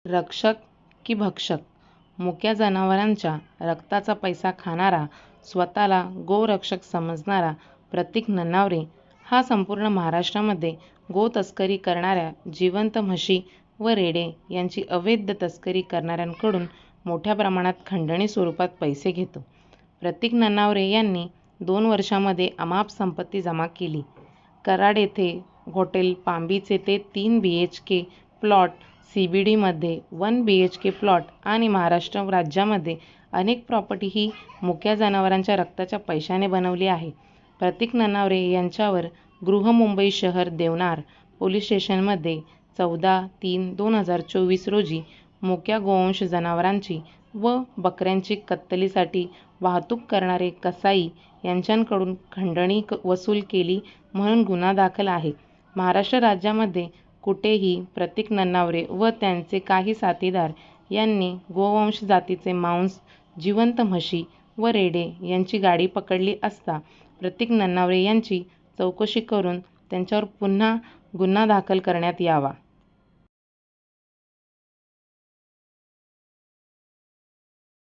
रक्षक की भक्षक? मुक्या जनावरांच्या रक्ताचा पैसा खाणारा, स्वतःला गोरक्षक समजणारा प्रतीक ननावरे हा संपूर्ण महाराष्ट्रामध्ये गोतस्करी करणाऱ्या जिवंत म्हशी व रेडे यांची अवैध तस्करी करणाऱ्यांकडून मोठ्या प्रमाणात खंडणी स्वरूपात पैसे घेतो. प्रतीक ननावरे यांनी 2 वर्षांमध्ये अमाप संपत्ती जमा केली. कराड येथे हॉटेल पांबीचे ते 3 BHK प्लॉट, CBDमध्ये 1 BHK प्लॉट आणि महाराष्ट्र राज्यामध्ये अनेक प्रॉपर्टी ही मुक्या जनावरांच्या रक्ताच्या पैशाने बनवली आहे. प्रतीक ननावरे यांच्यावर बृहन्मुंबई शहर देवनार पोलीस स्टेशनमध्ये 14/3/2024 रोजी मुक्या गोवंश जनावरांची व बकऱ्यांची कत्तलीसाठी वाहतूक करणारे कसाई यांच्याकडून खंडणी वसूल केली म्हणून गुन्हा दाखल आहे. महाराष्ट्र राज्यामध्ये कुठेही प्रतीक ननावरे व त्यांचे काही साथीदार यांनी गोवंश जातीचे मांस, जिवंत म्हशी व रेडे यांची गाडी पकडली असता प्रतीक ननावरे यांची चौकशी करून त्यांच्यावर पुन्हा गुन्हा दाखल करण्यात यावा.